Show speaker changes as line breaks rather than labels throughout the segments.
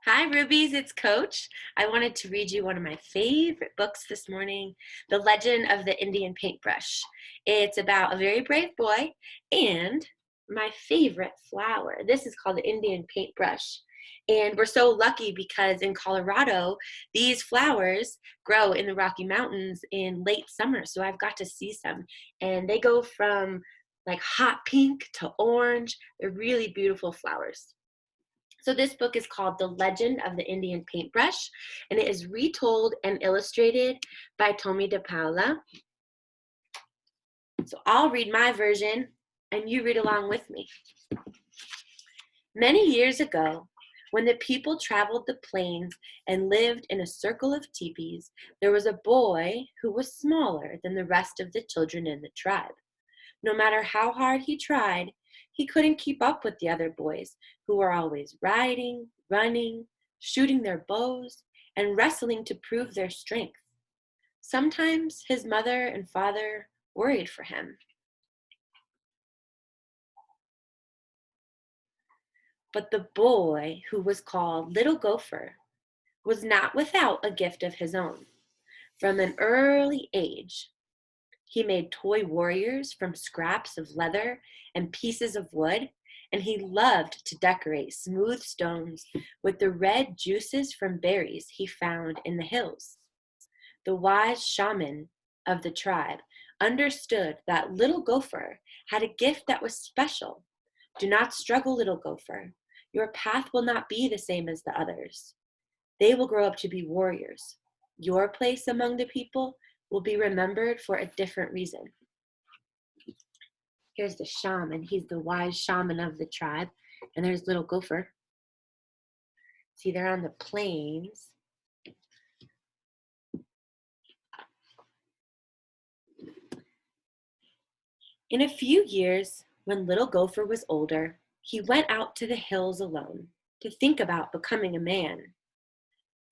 Hi, Rubies, it's Coach. I wanted to read you one of my favorite books this morning, The Legend of the Indian Paintbrush. It's about a very brave boy and my favorite flower. This is called the Indian Paintbrush. And we're so lucky because in Colorado, these flowers grow in the Rocky Mountains in late summer. So I've got to see some. And they go from like hot pink to orange. They're really beautiful flowers. So this book is called The Legend of the Indian Paintbrush, and it is retold and illustrated by Tommy DePaula. So I'll read my version, and you read along with me. Many years ago, when the people traveled the plains and lived in a circle of teepees, there was a boy who was smaller than the rest of the children in the tribe. No matter how hard he tried, he couldn't keep up with the other boys who were always riding, running, shooting their bows, and wrestling to prove their strength. Sometimes his mother and father worried for him. But the boy, who was called Little Gopher, was not without a gift of his own. From an early age, he made toy warriors from scraps of leather and pieces of wood, and he loved to decorate smooth stones with the red juices from berries he found in the hills. The wise shaman of the tribe understood that Little Gopher had a gift that was special. Do not struggle, Little Gopher. Your path will not be the same as the others. They will grow up to be warriors. Your place among the people will be remembered for a different reason. Here's the shaman. He's the wise shaman of the tribe. And there's Little Gopher. See, they're on the plains. In a few years, when Little Gopher was older, he went out to the hills alone to think about becoming a man.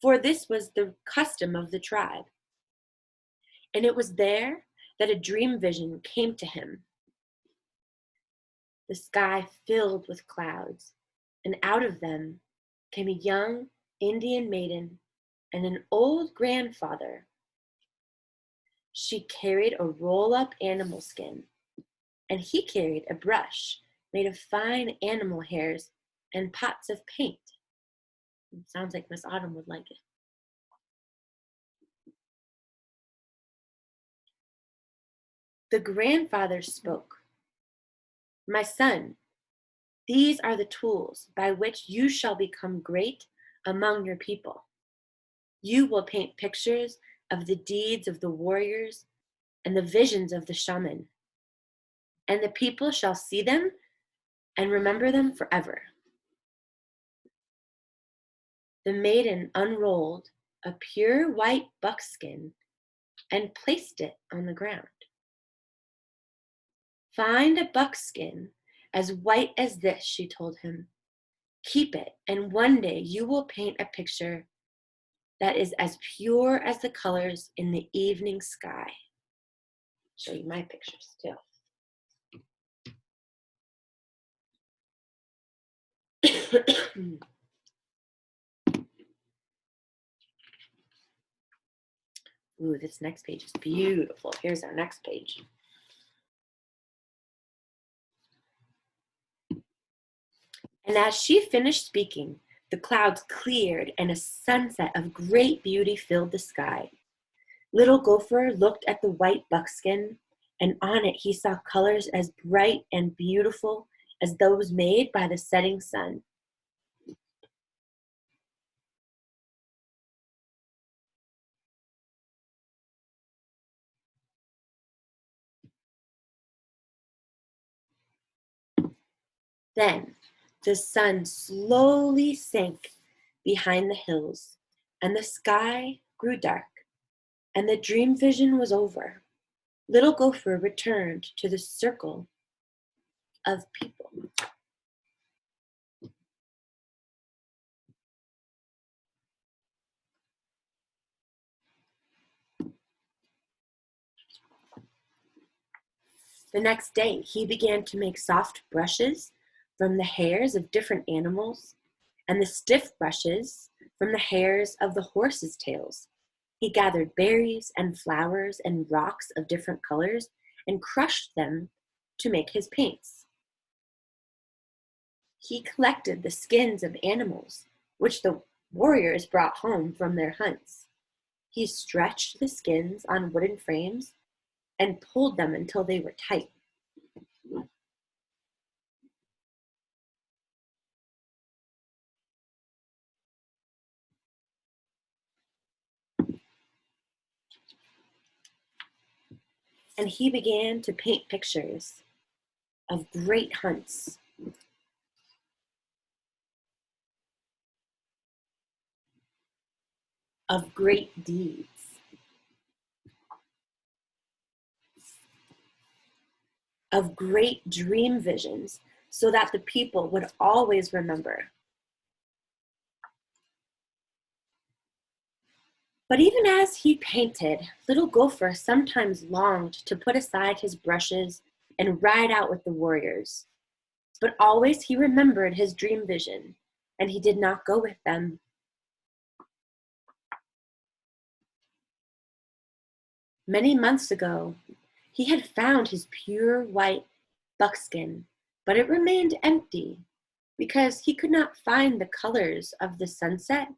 For this was the custom of the tribe. And it was there that a dream vision came to him. The sky filled with clouds, and out of them came a young Indian maiden and an old grandfather. She carried a roll-up animal skin, and he carried a brush made of fine animal hairs and pots of paint. It sounds like Miss Autumn would like it. The grandfather spoke. My son, these are the tools by which you shall become great among your people. You will paint pictures of the deeds of the warriors and the visions of the shaman, and the people shall see them and remember them forever. The maiden unrolled a pure white buckskin and placed it on the ground. Find a buckskin as white as this, she told him. Keep it, and one day you will paint a picture that is as pure as the colors in the evening sky. I'll show you my pictures too. Ooh, this next page is beautiful. Here's our next page. And as she finished speaking, the clouds cleared and a sunset of great beauty filled the sky. Little Gopher looked at the white buckskin, and on it he saw colors as bright and beautiful as those made by the setting sun. Then the sun slowly sank behind the hills, and the sky grew dark, and the dream vision was over. Little Gopher returned to the circle of people. The next day, he began to make soft brushes from the hairs of different animals, and the stiff brushes from the hairs of the horses' tails. He gathered berries and flowers and rocks of different colors and crushed them to make his paints. He collected the skins of animals, which the warriors brought home from their hunts. He stretched the skins on wooden frames and pulled them until they were tight. And he began to paint pictures of great hunts, of great deeds, of great dream visions, so that the people would always remember. But even as he painted, little Gopher sometimes longed to put aside his brushes and ride out with the warriors. But always he remembered his dream vision, and he did not go with them. Many months ago, he had found his pure white buckskin, but it remained empty because he could not find the colors of the sunset.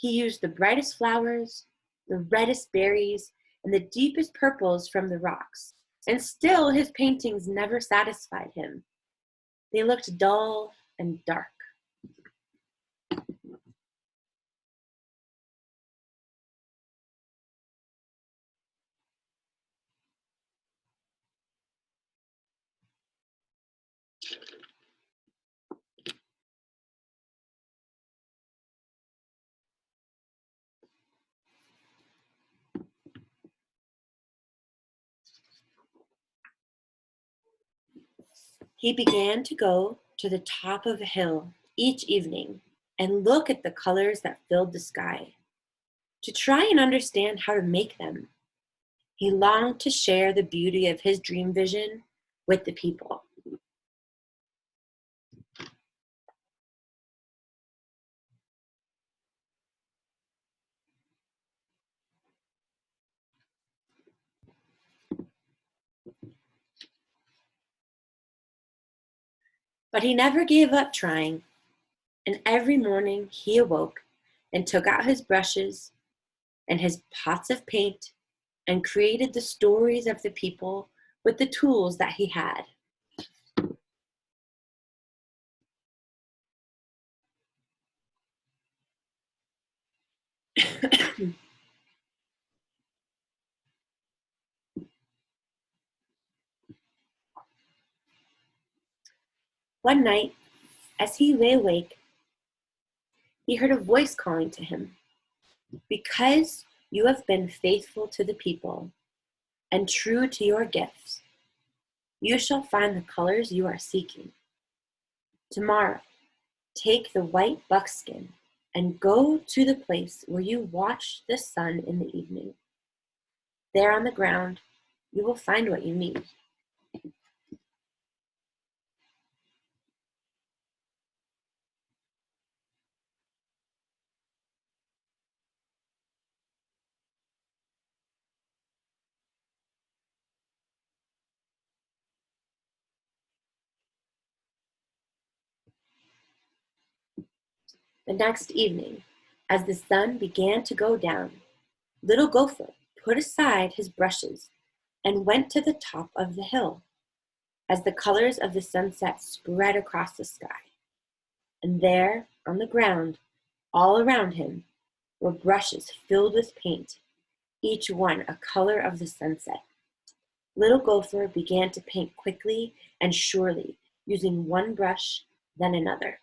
He used the brightest flowers, the reddest berries, and the deepest purples from the rocks, and still his paintings never satisfied him. They looked dull and dark. He began to go to the top of a hill each evening and look at the colors that filled the sky to try and understand how to make them. He longed to share the beauty of his dream vision with the people. But he never gave up trying, and every morning he awoke and took out his brushes and his pots of paint and created the stories of the people with the tools that he had. One night, as he lay awake, he heard a voice calling to him, "Because you have been faithful to the people and true to your gifts, you shall find the colors you are seeking. Tomorrow, take the white buckskin and go to the place where you watch the sun in the evening. There on the ground, you will find what you need." The next evening, as the sun began to go down, little Gopher put aside his brushes and went to the top of the hill as the colors of the sunset spread across the sky. And there, on the ground, all around him, were brushes filled with paint, each one a color of the sunset. Little Gopher began to paint quickly and surely, using one brush, then another.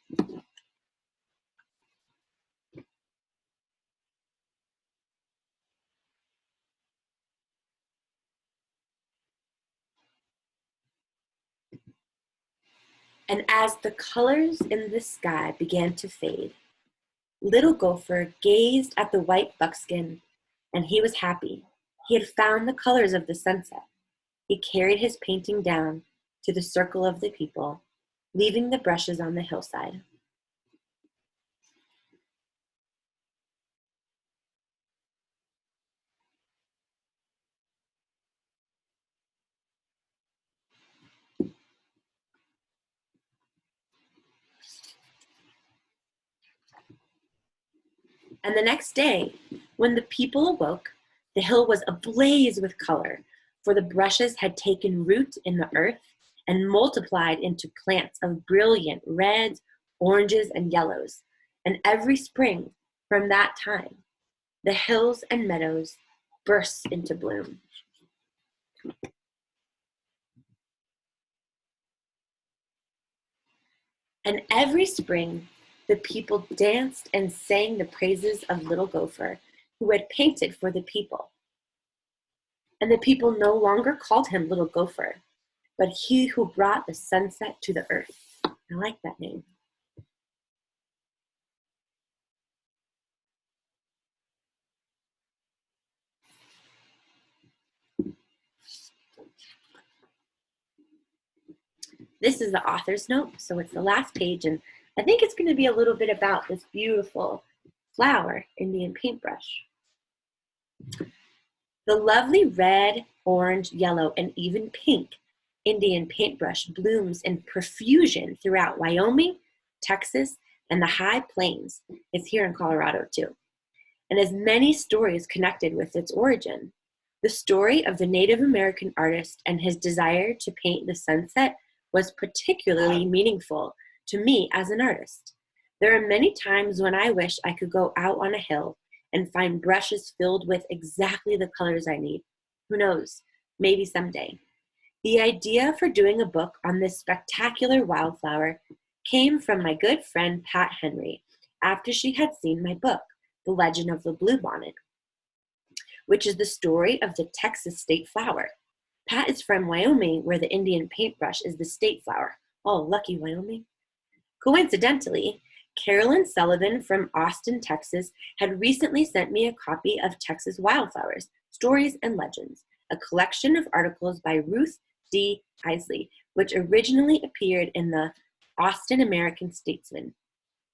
And as the colors in the sky began to fade, little Gopher gazed at the white buckskin, and he was happy. He had found the colors of the sunset. He carried his painting down to the circle of the people, leaving the brushes on the hillside. And the next day, when the people awoke, the hill was ablaze with color, for the brushes had taken root in the earth and multiplied into plants of brilliant reds, oranges, and yellows. And every spring from that time, the hills and meadows burst into bloom. And every spring, the people danced and sang the praises of Little Gopher, who had painted for the people. And the people no longer called him Little Gopher, but he who brought the sunset to the earth. I like that name. This is the author's note, so it's the last page, and I think it's going to be a little bit about this beautiful flower, Indian paintbrush. The lovely red, orange, yellow, and even pink Indian paintbrush blooms in profusion throughout Wyoming, Texas, and the high plains. It's here in Colorado too, and has many stories connected with its origin. The story of the Native American artist and his desire to paint the sunset was particularly meaningful to me as an artist. There are many times when I wish I could go out on a hill and find brushes filled with exactly the colors I need. Who knows, maybe someday. The idea for doing a book on this spectacular wildflower came from my good friend Pat Henry after she had seen my book, The Legend of the Bluebonnet, which is the story of the Texas state flower. Pat is from Wyoming, where the Indian paintbrush is the state flower. Oh, lucky Wyoming. Coincidentally, Carolyn Sullivan from Austin, Texas, had recently sent me a copy of Texas Wildflowers, Stories and Legends, a collection of articles by Ruth D. Isley, which originally appeared in the Austin American Statesman.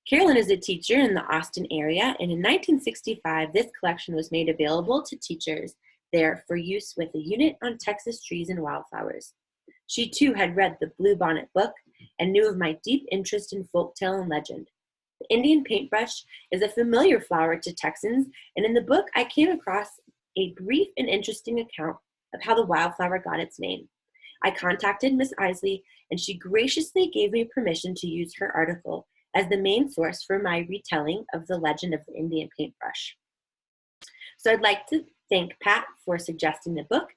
Carolyn is a teacher in the Austin area, and in 1965, this collection was made available to teachers there for use with a unit on Texas trees and wildflowers. She too had read the Bluebonnet book and knew of my deep interest in folktale and legend. The Indian paintbrush is a familiar flower to Texans, and in the book I came across a brief and interesting account of how the wildflower got its name. I contacted Miss Isley, and she graciously gave me permission to use her article as the main source for my retelling of the legend of the Indian paintbrush. So I'd like to thank Pat for suggesting the book,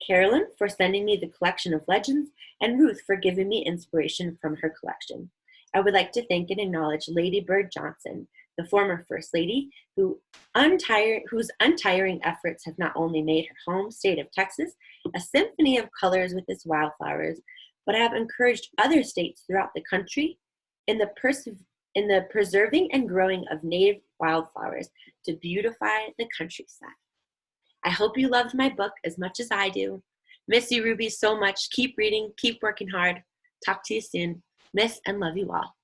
Carolyn for sending me the collection of legends, and Ruth for giving me inspiration from her collection. I would like to thank and acknowledge Lady Bird Johnson, the former First Lady, whose untiring efforts have not only made her home state of Texas a symphony of colors with its wildflowers, but have encouraged other states throughout the country in the preserving and growing of native wildflowers to beautify the countryside. I hope you loved my book as much as I do. Miss you, Ruby, so much. Keep reading, keep working hard. Talk to you soon. Miss and love you all.